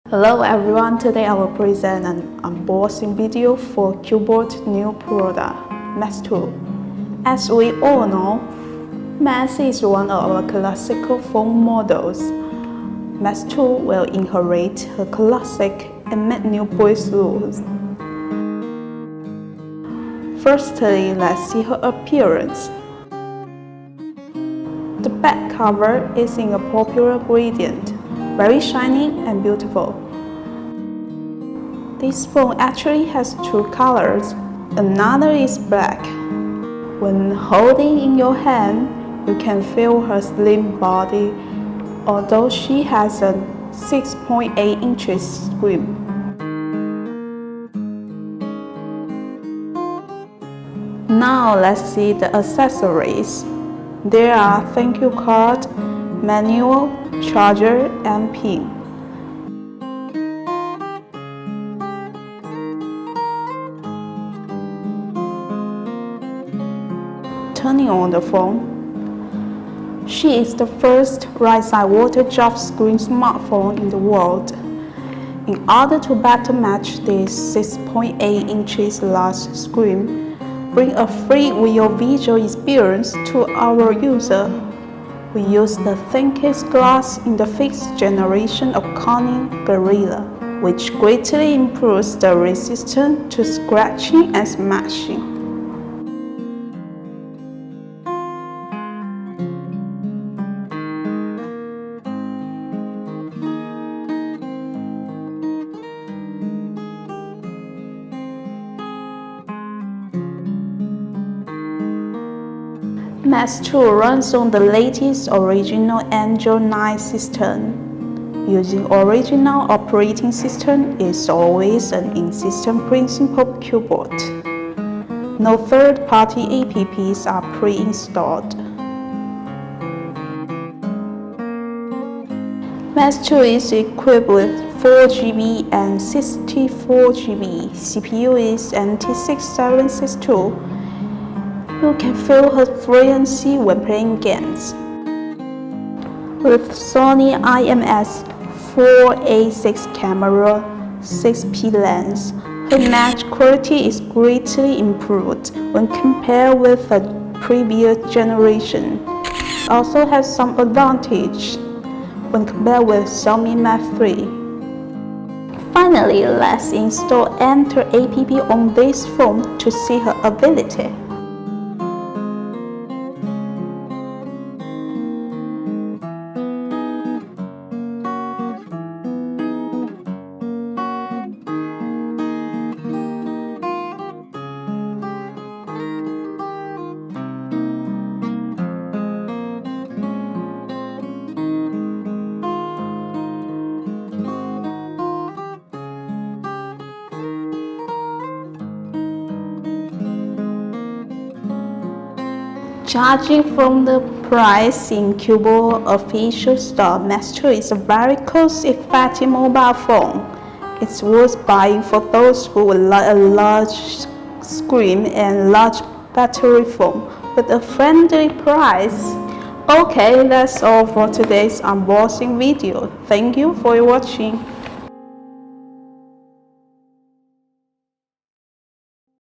Hello everyone, today I will present an unboxing video for Cubot new product, Max 2. As we all know, Max is one of our classical phone models. Max 2 will inherit her classic and make new breakthroughs. Firstly, let's see her appearance. The back cover is in a popular gradient, very shiny and beautiful. This phone actually has two colors. Another is black. When holding in your hand, you can feel her slim body, although she has a 6.8 inches screen. Now let's see the accessories. There are thank you card, manual, charger, and pin. Turning on the phone, she is the first right-side water drop screen smartphone in the world. In order to better match this 6.8 inches large screen, bring a free-wheel visual experience to our user. We use the thickest glass in the 5th generation of Corning Gorilla, which greatly improves the resistance to scratching and smashing. Max 2 runs on the latest original Android 9 system. Using original operating system is always an in-system principle of Cubot. No third-party apps are pre-installed. Max 2 is equipped with 4GB and 64GB. CPU is NT6762. You can feel her fluency when playing games. With Sony IMX4A6 camera, 6P lens, her image quality is greatly improved when compared with the previous generation. It also has some advantage when compared with Xiaomi Mi 3. Finally, let's install Enter app on this phone to see her ability. Judging from the price in Cubot official store, Max 2 is a very cost-effective mobile phone. It's worth buying for those who would like a large screen and large battery phone with a friendly price. Okay, that's all for today's unboxing video. Thank you for watching.